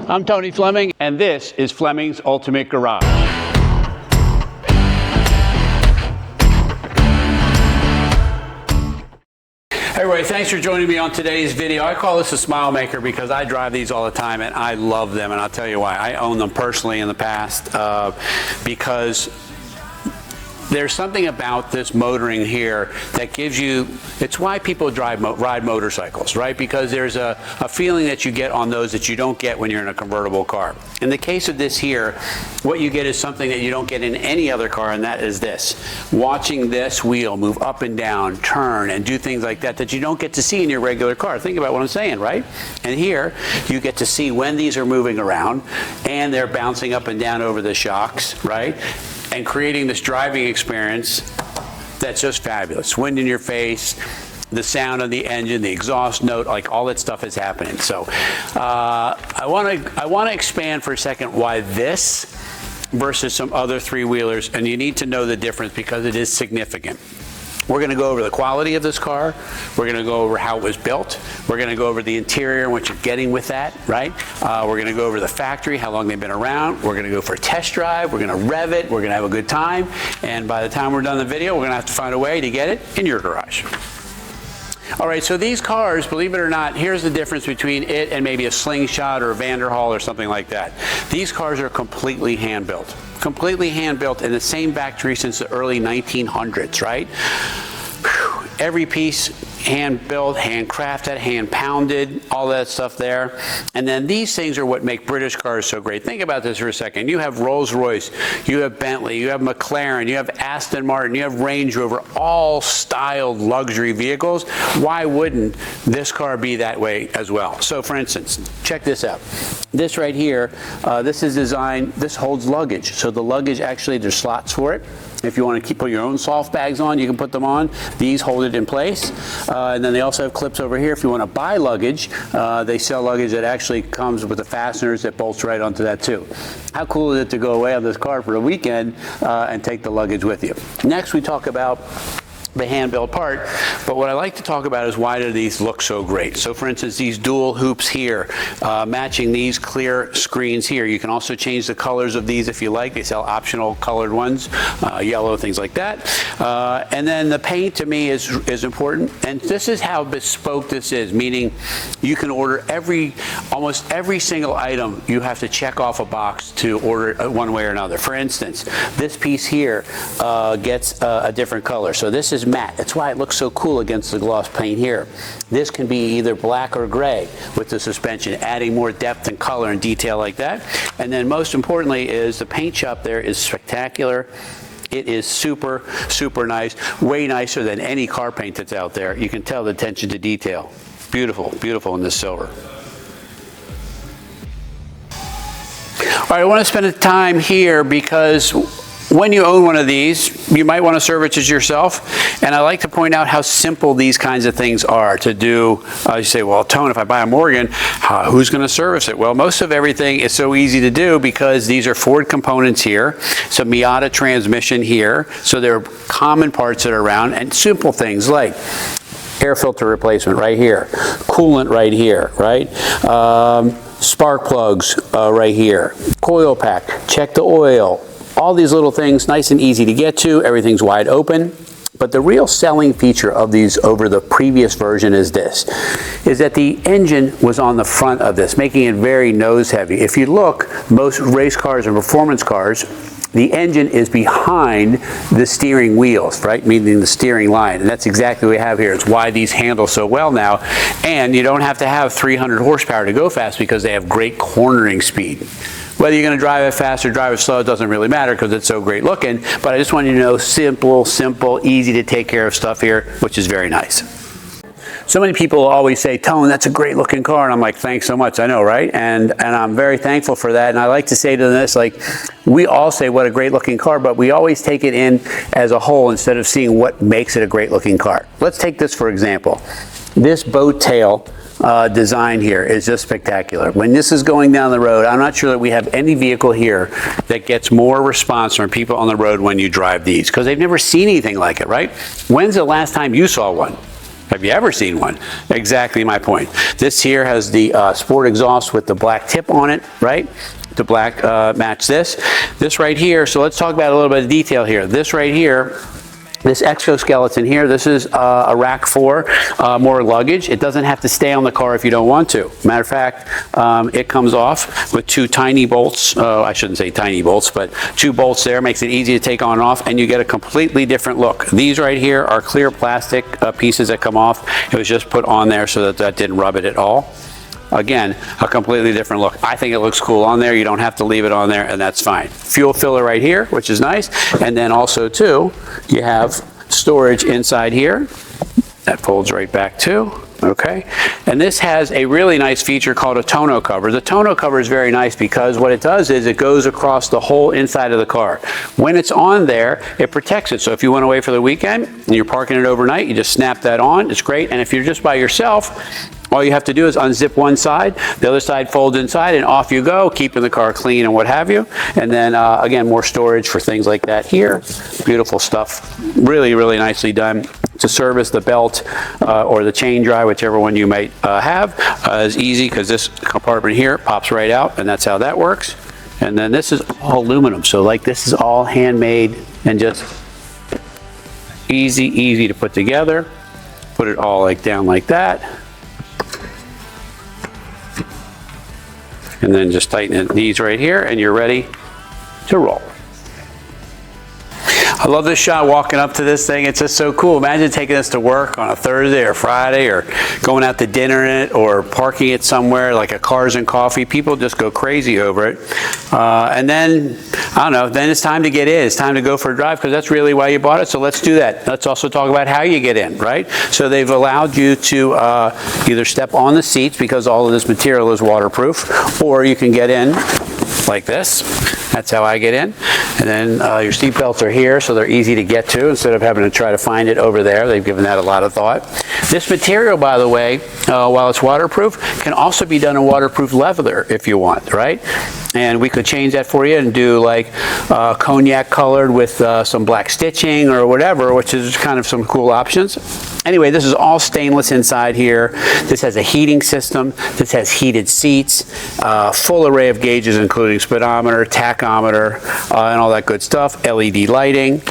I'm Tony Fleming, and this is Fleming's Ultimate Garage. Hey everybody, thanks for joining me on today's video. I call this a smile maker because I drive these all the time and I love them, and I'll tell you why. I own them personally in the past because there's something about this motoring here that gives you, it's why people ride motorcycles, right? Because there's a feeling that you get on those that you don't get when you're in a convertible car. In the case of this here, what you get is something that you don't get in any other car, and that is this. Watching this wheel move up and down, turn, and do things like that that you don't get to see in your regular car. Think about what I'm saying, right? And here, you get to see when these are moving around, and they're bouncing up and down over the shocks, right? And creating this driving experience that's just fabulous. Wind in your face, the sound of the engine, the exhaust note, like all that stuff is happening. So I want to expand for a second why this versus some other three-wheelers, and you need to know the difference because it is significant. We're going to go over the quality of this car. We're going to go over how it was built. We're going to go over the interior and what you're getting with that, right? We're going to go over the factory, how long they've been around. We're going to go for a test drive. We're going to rev it. We're going to have a good time. And by the time we're done the video, we're going to have to find a way to get it in your garage. All right, so these cars, believe it or not, here's the difference between it and maybe a Slingshot or a Vanderhall or something like that. These cars are completely hand-built. Completely hand-built in the same factory since the early 1900s, right? Whew. Every piece hand-built, hand-crafted, hand-pounded, all that stuff there. And then these things are what make British cars so great. Think about this for a second. You have Rolls-Royce, you have Bentley, you have McLaren, you have Aston Martin, you have Range Rover, all styled luxury vehicles. Why wouldn't this car be that way as well? So for instance, check this out. This right here, this is designed, this holds luggage. So the luggage, actually, there's slots for it. If you want to put your own soft bags on, you can put them on. These hold it in place. And then they also have clips over here. If you want to buy luggage, they sell luggage that actually comes with the fasteners that bolts right onto that too. How cool is it to go away on this car for a weekend and take the luggage with you? Next, we talk about the hand-built part, but what I like to talk about is why do these look so great. So for instance, these dual hoops here, matching these clear screens here. You can also change the colors of these if you like. They sell optional colored ones, yellow, things like that. And then the paint to me is important, and this is how bespoke this is, meaning you can order almost every single item. You have to check off a box to order it one way or another. For instance, this piece here gets a different color. So this is matte. That's why it looks so cool against the gloss paint here. This can be either black or gray with the suspension, adding more depth and color and detail like that. And then most importantly is the paint shop there is spectacular. It is super, super nice, way nicer than any car paint that's out there. You can tell the attention to detail. Beautiful, beautiful in this silver. All right, I want to spend a time here because when you own one of these, you might want to service it yourself. And I like to point out how simple these kinds of things are to do. You say, well, Tone, if I buy a Morgan, who's going to service it? Well, most of everything is so easy to do because these are Ford components here. It's a Miata transmission here. So there are common parts that are around, and simple things like air filter replacement right here, coolant right here, right? Spark plugs right here, coil pack, check the oil. All these little things, nice and easy to get to. Everything's wide open. But the real selling feature of these over the previous version is this, is that the engine was on the front of this, making it very nose heavy. If you look, most race cars and performance cars, the engine is behind the steering wheels, right? Meaning the steering line. And that's exactly what we have here. It's why these handle so well now. And you don't have to have 300 horsepower to go fast because they have great cornering speed. Whether you're going to drive it fast or drive it slow, it doesn't really matter because it's so great looking. But I just want you to know simple, easy to take care of stuff here, which is very nice. So many people always say, Tone, that's a great looking car. And I'm like, thanks so much. I know, right? And I'm very thankful for that. And I like to say to this, like, we all say what a great looking car, but we always take it in as a whole instead of seeing what makes it a great looking car. Let's take this for example. This boat tail design here is just spectacular. When this is going down the road, I'm not sure that we have any vehicle here that gets more response from people on the road when you drive these, because they've never seen anything like it, right? When's the last time you saw one? Have you ever seen one? Exactly my point. This here has the sport exhaust with the black tip on it, right? The black match this. This right here, so let's talk about a little bit of detail here. This right here, this exoskeleton here, this is a rack for more luggage. It doesn't have to stay on the car if you don't want to. Matter of fact, it comes off with two tiny bolts. I shouldn't say tiny bolts, but two bolts there. Makes it easy to take on and off, and you get a completely different look. These right here are clear plastic pieces that come off. It was just put on there so that that didn't rub it at all. Again, a completely different look. I think it looks cool on there. You don't have to leave it on there, and that's fine. Fuel filler right here, which is nice. And then also, too, you have storage inside here. That folds right back, too. Okay. And this has a really nice feature called a tonneau cover. The tonneau cover is very nice because what it does is it goes across the whole inside of the car. When it's on there, it protects it. So if you went away for the weekend and you're parking it overnight, you just snap that on. It's great. And if you're just by yourself, all you have to do is unzip one side, the other side folds inside, and off you go, keeping the car clean and what have you. And then, again, more storage for things like that here. Beautiful stuff. Really, really nicely done. To service the belt or the chain drive, whichever one you might have, is easy because this compartment here pops right out, and that's how that works. And then this is all aluminum, so like this is all handmade and just easy to put together. Put it all like down like that. And then just tighten these right here, and you're ready to roll. I love this shot walking up to this thing. It's just so cool. Imagine taking this to work on a Thursday or Friday, or going out to dinner in it, or parking it somewhere like a Cars and Coffee. People just go crazy over it. And then, I don't know, then it's time to get in. It's time to go for a drive because that's really why you bought it. So let's do that. Let's also talk about how you get in, right? So they've allowed you to either step on the seats because all of this material is waterproof, or you can get in like this. That's how I get in. And then your seat belts are here, so they're easy to get to instead of having to try to find it over there. They've given that a lot of thought. This material, by the way, while it's waterproof, can also be done in waterproof leather if you want, right? And we could change that for you and do like cognac colored with some black stitching or whatever, which is kind of some cool options. Anyway, this is all stainless inside here. This has a heating system. This has heated seats, full array of gauges, including speedometer, tachometer, and all that good stuff. LED lighting,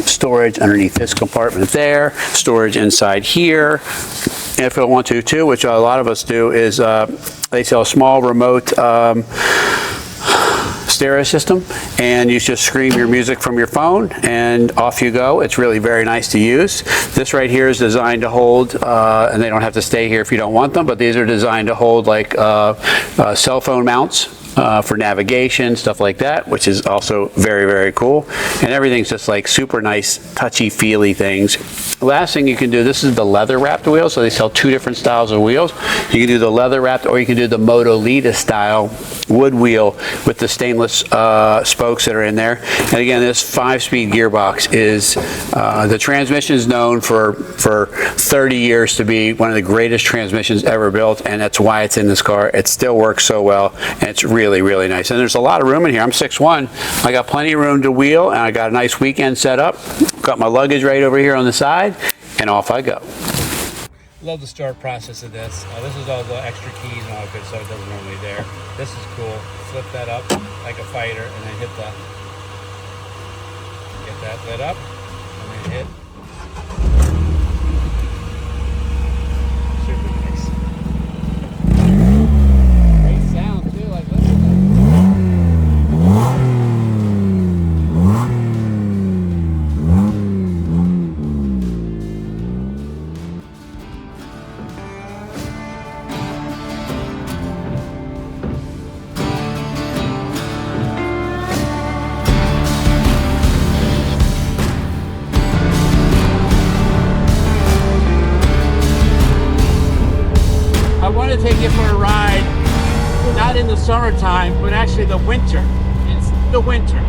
storage underneath this compartment there, storage inside here. And if I want to too, which a lot of us do, is they sell a small remote stereo system, and you just stream your music from your phone and off you go. It's really very nice to use. This right here is designed to hold, and they don't have to stay here if you don't want them, but these are designed to hold like cell phone mounts. For navigation, stuff like that, which is also very cool. And everything's just like super nice, touchy-feely things. Last thing you can do, this is the leather-wrapped wheel, so they sell two different styles of wheels. You can do the leather-wrapped, or you can do the Motolita style wood wheel with the stainless spokes that are in there. And again, this 5-speed gearbox is, the transmission is known for 30 years to be one of the greatest transmissions ever built, and that's why it's in this car. It still works so well, and it's really nice. And there's a lot of room in here. I'm 6'1". I got plenty of room to wheel, and I got a nice weekend set up. Got my luggage right over here on the side, and off I go. Love the start process of this. This is all the extra keys and all that good stuff that was normally there. This is cool. Flip that up like a fighter, and then hit that. Get that lit up, and then hit. To take it for a ride, not in the summertime, but actually the winter. It's the winter.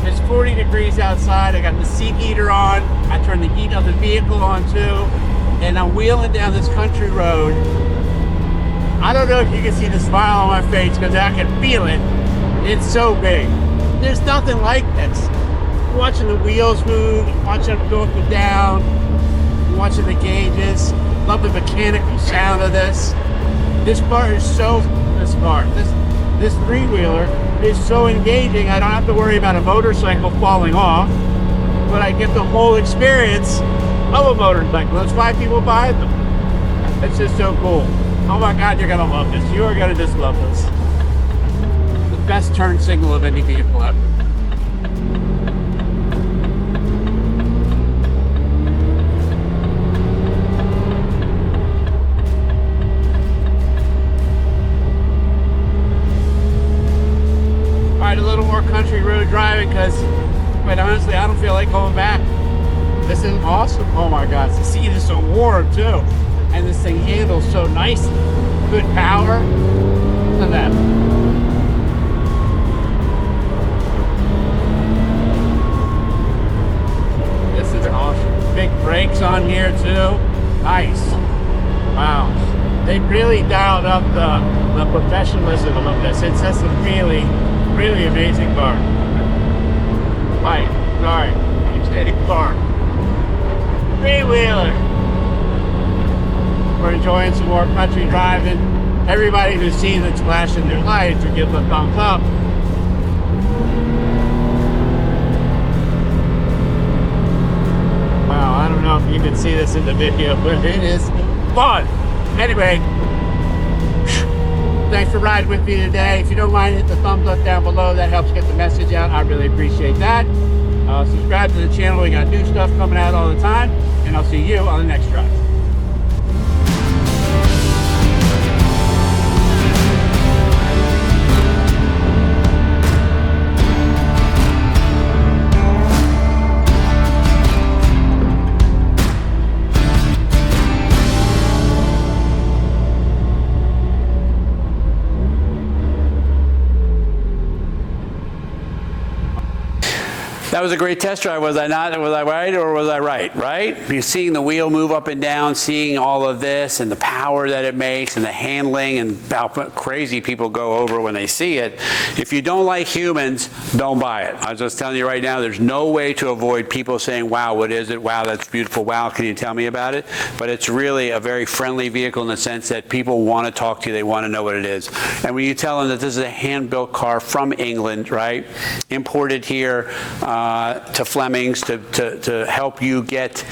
It's 40 degrees outside. I got the seat heater on. I turned the heat of the vehicle on too, and I'm wheeling down this country road. I don't know if you can see the smile on my face because I can feel it. It's so big. There's nothing like this. Watching the wheels move, watching them go up and down, watching the gauges. this. Love the mechanical sound of this. This car is so, this three-wheeler is so engaging. I don't have to worry about a motorcycle falling off, but I get the whole experience of a motorcycle. That's why people buy them. It's just so cool. Oh my God, you're gonna love this. You are gonna just love this. The best turn signal of any vehicle ever. All right, a little more country road driving because, quite honestly, I don't feel like going back. This is awesome. Oh my God, the seat is so warm too. And this thing handles so nicely. Good power. Look at that. This is awesome. Big brakes on here too. Nice. Wow. They really dialed up the professionalism of this. It's just a really, really amazing car. Right. Sorry. Steady car. Three-wheeler. We're enjoying some more country driving. Everybody who sees it flashing their lights or give a thumbs up. Wow, I don't know if you can see this in the video, but it is fun. Anyway, thanks for riding with me today. If you don't mind, hit the thumbs up down below. That helps get the message out. I really appreciate that. Subscribe to the channel. We got new stuff coming out all the time. And I'll see you on the next drive. That was a great test drive, was I not? Was I right or was I right? Right? You're seeing the wheel move up and down, seeing all of this and the power that it makes and the handling and how crazy people go over when they see it. If you don't like humans, don't buy it. I was just telling you right now, there's no way to avoid people saying, wow, what is it? Wow, that's beautiful. Wow, can you tell me about it? But it's really a very friendly vehicle in the sense that people want to talk to you. They want to know what it is. And when you tell them that this is a hand-built car from England, right, imported here, to Flemings to help you get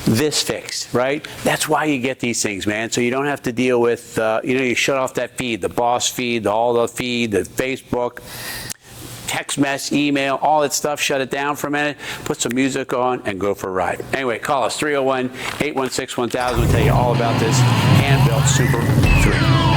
this fixed, right? That's why you get these things, man. So you don't have to deal with, you shut off that feed, the boss feed, all the feed, the Facebook, text mess, email, all that stuff. Shut it down for a minute, put some music on, and go for a ride. Anyway, call us 301-816-1000. We'll tell you all about this hand-built Super 3.